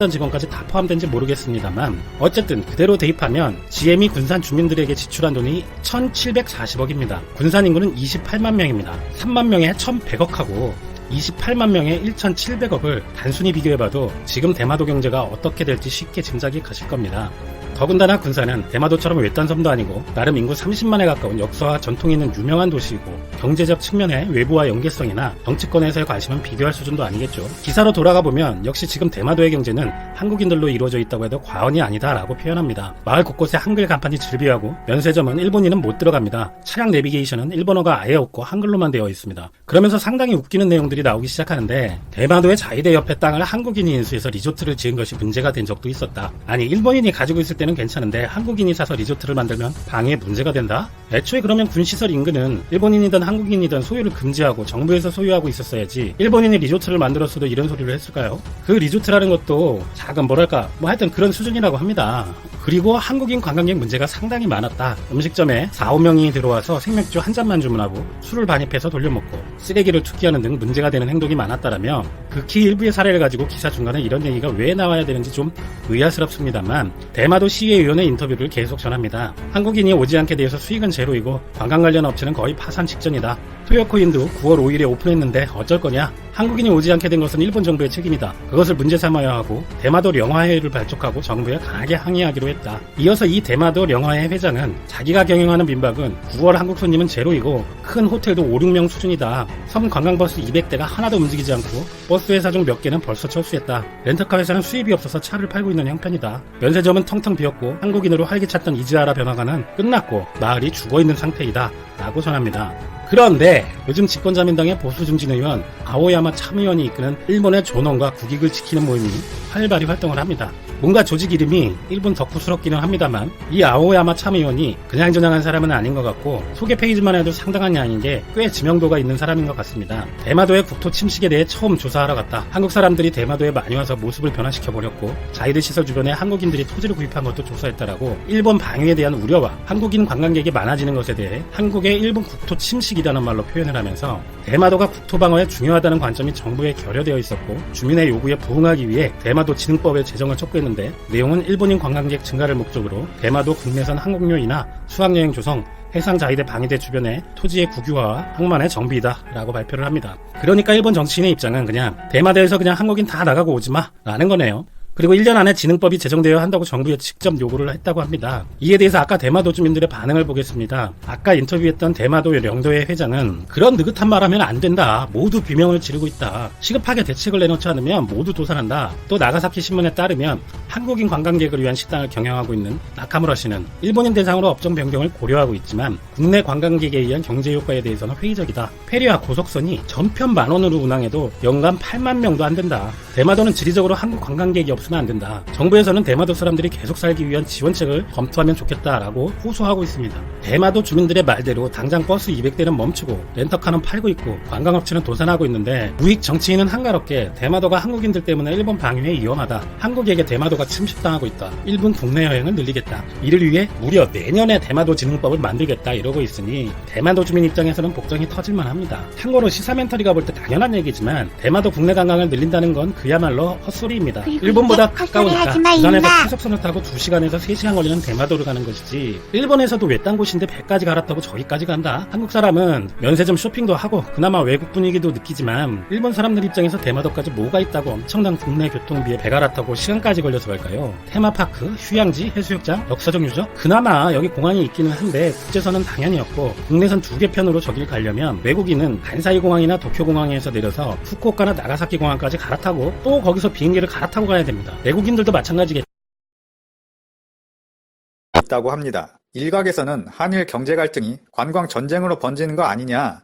직원까지 다 포함된지 모르겠습니다만 어쨌든 그대로 대입하면 GM이 군산 주민들에게 지출한 돈이 1740억입니다. 군산 인구는 28만 명입니다. 3만 명에 1100억하고 28만 명에 1700억을 단순히 비교해봐도 지금 대마도 경제가 어떻게 될지 쉽게 짐작이 가실 겁니다. 더군다나 군산은 대마도처럼 외딴 섬도 아니고 나름 인구 30만에 가까운 역사와 전통이 있는 유명한 도시이고 경제적 측면의 외부와 연계성이나 정치권에서의 관심은 비교할 수준도 아니겠죠. 기사로 돌아가 보면 역시 지금 대마도의 경제는 한국인들로 이루어져 있다고 해도 과언이 아니다라고 표현합니다. 마을 곳곳에 한글 간판이 즐비하고 면세점은 일본인은 못 들어갑니다. 차량 내비게이션은 일본어가 아예 없고 한글로만 되어 있습니다. 그러면서 상당히 웃기는 내용들이 나오기 시작하는데 대마도의 자위대 옆에 땅을 한국인이 인수해서 리조트를 지은 것이 문제가 된 적도 있었다. 아니 일본인이 가지고 있을 때는 괜찮은데 한국인이 사서 리조트를 만들면 방해에 문제가 된다? 애초에 그러면 군시설 인근은 일본인이든 한국인이든 소유를 금지하고 정부에서 소유하고 있었어야지 일본인이 리조트를 만들었어도 이런 소리를 했을까요? 그 리조트라는 것도 작은 뭐랄까 하여튼 그런 수준이라고 합니다. 그리고 한국인 관광객 문제가 상당히 많았다. 음식점에 4, 5명이 들어와서 생맥주 한 잔만 주문하고 술을 반입해서 돌려먹고 쓰레기를 투기하는 등 문제가 되는 행동이 많았다라며 극히 일부의 사례를 가지고 기사 중간에 이런 얘기가 왜 나와야 되는지 좀 의아스럽습니다만 대마도 시의위원회 인터뷰를 계속 전합니다. 한국인이 오지 않게 되어서 수익은 제로이고 관광 관련 업체는 거의 파산 직전이다. 토요코인도 9월 5일에 오픈했는데 어쩔 거냐? 한국인이 오지 않게 된 것은 일본 정부의 책임이다. 그것을 문제 삼아야 하고 대마도 령화회를 발족하고 정부에 강하게 항의하기로 했다. 이어서 이 대마도 령화회 회장은 자기가 경영하는 민박은 9월 한국 손님은 제로이고 큰 호텔도 5, 6명 수준이다. 섬 관광버스 200대가 하나도 움직이지 않고 버스 회사 중 몇 개는 벌써 철수했다. 렌터카 회사는 수입이 없어서 차를 팔고 있는 형편이다. 면세점은 텅텅 비었고 한국인으로 활기찼던 이즈하라 변화가는 끝났고 마을이 죽어있는 상태이다. 라고 전합니다. 그런데 요즘 집권자민당의 보수중진 의원 아오야마 참의원이 이끄는 일본의 존엄과 국익을 지키는 모임이 활발히 활동을 합니다. 뭔가 조직 이름이 일본 덕후스럽기는 합니다만 이 아오야마 참의원이 그냥저냥한 사람은 아닌 것 같고 소개 페이지만 해도 상당한 양인 게 꽤 지명도가 있는 사람인 것 같습니다. 대마도의 국토 침식에 대해 처음 조사하러 갔다. 한국 사람들이 대마도에 많이 와서 모습을 변화시켜버렸고 자이드 시설 주변에 한국인들이 토지를 구입한 것도 조사했다라고 일본 방위에 대한 우려와 한국인 관광객이 많아지는 것에 대해 한국의 일본 국토 침식이라는 말로 표현을 하면서 대마도가 국토 방어에 중요하다는 관점이 정부에 결여되어 있었고 주민의 요구에 부응하기 위해 대마도 진흥법의 제정을 촉구했는데 내용은 일본인 관광객 증가를 목적으로 대마도 국내선 항공료이나 수학여행 조성, 해상자위대 방위대 주변의 토지의 국유화와 항만의 정비이다라고 발표를 합니다. 그러니까 일본 정치인의 입장은 그냥 대마도에서 그냥 한국인 다 나가고 오지마 라는 거네요. 그리고 1년 안에 진흥법이 제정되어야 한다고 정부에 직접 요구를 했다고 합니다. 이에 대해서 아까 대마도 주민들의 반응을 보겠습니다. 아까 인터뷰했던 대마도 영도회 회장은 그런 느긋한 말하면 안 된다. 모두 비명을 지르고 있다. 시급하게 대책을 내놓지 않으면 모두 도산한다. 또 나가사키 신문에 따르면 한국인 관광객을 위한 식당을 경영하고 있는 나카무라 씨는 일본인 대상으로 업종 변경을 고려하고 있지만 국내 관광객에 의한 경제 효과에 대해서는 회의적이다. 페리와 고속선이 전편 10,000원으로 운항해도 연간 8만 명도 안 된다. 대마도는 지리적으로 한국 관광객이 없으면 안 된다. 정부에서는 대마도 사람들이 계속 살기 위한 지원책을 검토하면 좋겠다라고 호소하고 있습니다. 대마도 주민들의 말대로 당장 버스 200대는 멈추고 렌터카는 팔고 있고 관광업체는 도산하고 있는데 우익 정치인은 한가롭게 대마도가 한국인들 때문에 일본 방위에 위험하다. 한국에게 대마도가 침식당하고 있다. 일본 국내 여행을 늘리겠다. 이를 위해 무려 내년에 대마도 진흥법을 만들겠다 이러고 있으니 대마도 주민 입장에서는 복장이 터질만 합니다. 참고로 시사멘터리가 볼 때 당연한 얘기지만 대마도 국내 관광을 늘린다는 건 그야말로 헛소리입니다. 일본보다 가까우니까 부산에서 고속선을 타고 2시간에서 3시간 걸리는 대마도를 가는 것이지 일본에서도 외딴 곳인데 배까지 갈았다고 저기까지 간다? 한국 사람은 면세점 쇼핑도 하고 그나마 외국 분위기도 느끼지만 일본 사람들 입장에서 대마도까지 뭐가 있다고 엄청난 국내 교통비에 배 갈아타고 시간까지 걸려서 갈까요? 테마파크, 휴양지, 해수욕장, 역사적 유적? 그나마 여기 공항이 있기는 한데 국제선은 당연히 없고 국내선 2개 편으로 저길 가려면 외국인은 간사이 공항이나 도쿄공항에서 내려서 후쿠오카나 나가사키 공항까지 갈아타고 또 거기서 비행기를 갈아타고 가야 됩니다. 외국인들도 마찬가지겠죠. 있다고 합니다. 일각에서는 한일 경제 갈등이 관광 전쟁으로 번지는 거 아니냐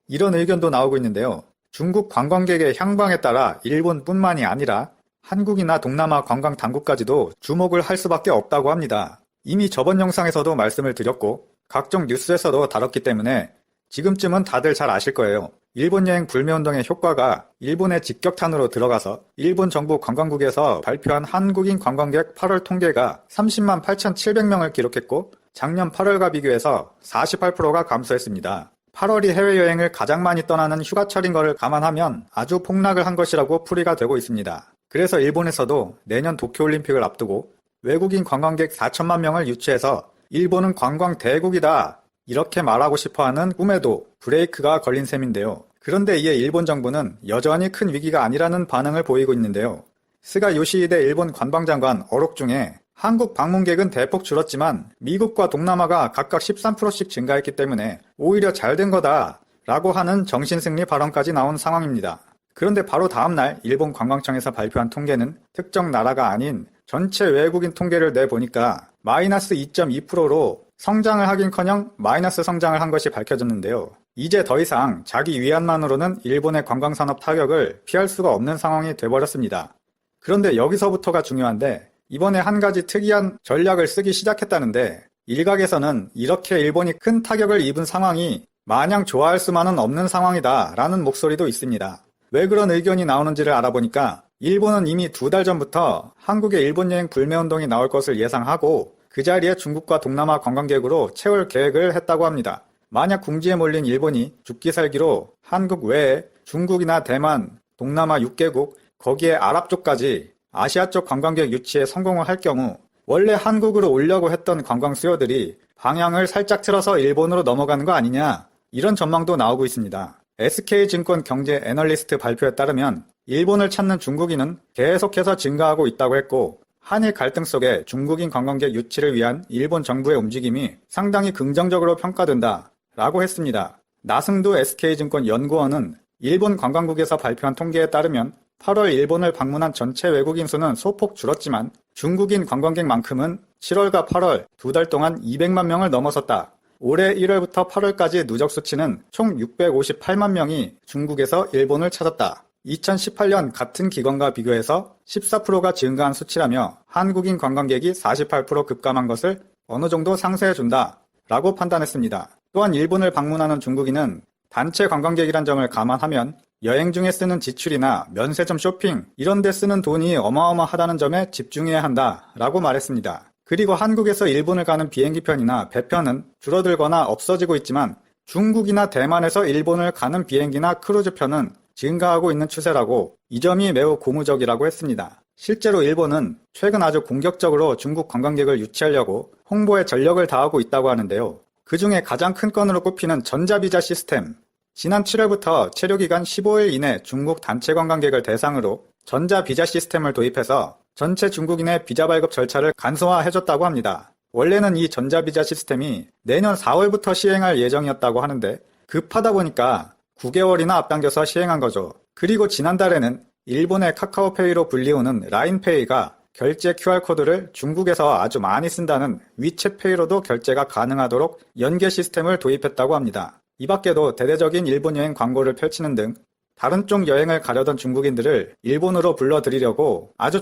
이런 의견도 나오고 있는데요. 중국 관광객의 향방에 따라 일본뿐만이 아니라 한국이나 동남아 관광 당국까지도 주목을 할 수밖에 없다고 합니다. 이미 저번 영상에서도 말씀을 드렸고 각종 뉴스에서도 다뤘기 때문에 지금쯤은 다들 잘 아실 거예요. 일본 여행 불매운동의 효과가 일본의 직격탄으로 들어가서 일본 정부 관광국에서 발표한 한국인 관광객 8월 통계가 30만 8,700명을 기록했고 작년 8월과 비교해서 48%가 감소했습니다. 8월이 해외여행을 가장 많이 떠나는 휴가철인 것을 감안하면 아주 폭락을 한 것이라고 풀이가 되고 있습니다. 그래서 일본에서도 내년 도쿄올림픽을 앞두고 외국인 관광객 4천만 명을 유치해서 일본은 관광 대국이다 이렇게 말하고 싶어하는 꿈에도 브레이크가 걸린 셈인데요. 그런데 이에 일본 정부는 여전히 큰 위기가 아니라는 반응을 보이고 있는데요. 스가 요시히데 일본 관방장관 어록 중에 한국 방문객은 대폭 줄었지만 미국과 동남아가 각각 13%씩 증가했기 때문에 오히려 잘된 거다 라고 하는 정신승리 발언까지 나온 상황입니다. 그런데 바로 다음날 일본 관광청에서 발표한 통계는 특정 나라가 아닌 전체 외국인 통계를 내보니까 마이너스 2.2%로 성장을 하긴커녕 마이너스 성장을 한 것이 밝혀졌는데요. 이제 더 이상 자기 위안만으로는 일본의 관광산업 타격을 피할 수가 없는 상황이 돼버렸습니다. 그런데 여기서부터가 중요한데 이번에 한 가지 특이한 전략을 쓰기 시작했다는데 일각에서는 이렇게 일본이 큰 타격을 입은 상황이 마냥 좋아할 수만은 없는 상황이다 라는 목소리도 있습니다. 왜 그런 의견이 나오는지를 알아보니까 일본은 이미 2달 전부터 한국의 일본 여행 불매운동이 나올 것을 예상하고 그 자리에 중국과 동남아 관광객으로 채울 계획을 했다고 합니다. 만약 궁지에 몰린 일본이 죽기 살기로 한국 외에 중국이나 대만, 동남아 6개국, 거기에 아랍 쪽까지 아시아 쪽 관광객 유치에 성공을 할 경우 원래 한국으로 오려고 했던 관광 수요들이 방향을 살짝 틀어서 일본으로 넘어가는 거 아니냐 이런 전망도 나오고 있습니다. SK증권 경제 애널리스트 발표에 따르면 일본을 찾는 중국인은 계속해서 증가하고 있다고 했고 한일 갈등 속에 중국인 관광객 유치를 위한 일본 정부의 움직임이 상당히 긍정적으로 평가된다 라고 했습니다. 나승도 SK증권 연구원은 일본 관광국에서 발표한 통계에 따르면 8월 일본을 방문한 전체 외국인 수는 소폭 줄었지만 중국인 관광객만큼은 7월과 8월 2달 동안 200만 명을 넘어섰다. 올해 1월부터 8월까지 누적 수치는 총 658만 명이 중국에서 일본을 찾았다. 2018년 같은 기간과 비교해서 14%가 증가한 수치라며 한국인 관광객이 48% 급감한 것을 어느 정도 상쇄해준다 라고 판단했습니다. 또한 일본을 방문하는 중국인은 단체 관광객이란 점을 감안하면 여행 중에 쓰는 지출이나 면세점 쇼핑 이런 데 쓰는 돈이 어마어마하다는 점에 집중해야 한다 라고 말했습니다. 그리고 한국에서 일본을 가는 비행기편이나 배편은 줄어들거나 없어지고 있지만 중국이나 대만에서 일본을 가는 비행기나 크루즈편은 증가하고 있는 추세라고 이 점이 매우 고무적이라고 했습니다. 실제로 일본은 최근 아주 공격적으로 중국 관광객을 유치하려고 홍보에 전력을 다하고 있다고 하는데요. 그 중에 가장 큰 건으로 꼽히는 전자비자 시스템. 지난 7월부터 체류기간 15일 이내 중국 단체 관광객을 대상으로 전자비자 시스템을 도입해서 전체 중국인의 비자 발급 절차를 간소화해줬다고 합니다. 원래는 이 전자비자 시스템이 내년 4월부터 시행할 예정이었다고 하는데 급하다 보니까 9개월이나 앞당겨서 시행한 거죠. 그리고 지난달에는 일본의 카카오페이로 불리우는 라인페이가 결제 QR코드를 중국에서 아주 많이 쓴다는 위챗페이로도 결제가 가능하도록 연계 시스템을 도입했다고 합니다. 이 밖에도 대대적인 일본 여행 광고를 펼치는 등 다른 쪽 여행을 가려던 중국인들을 일본으로 불러들이려고 아주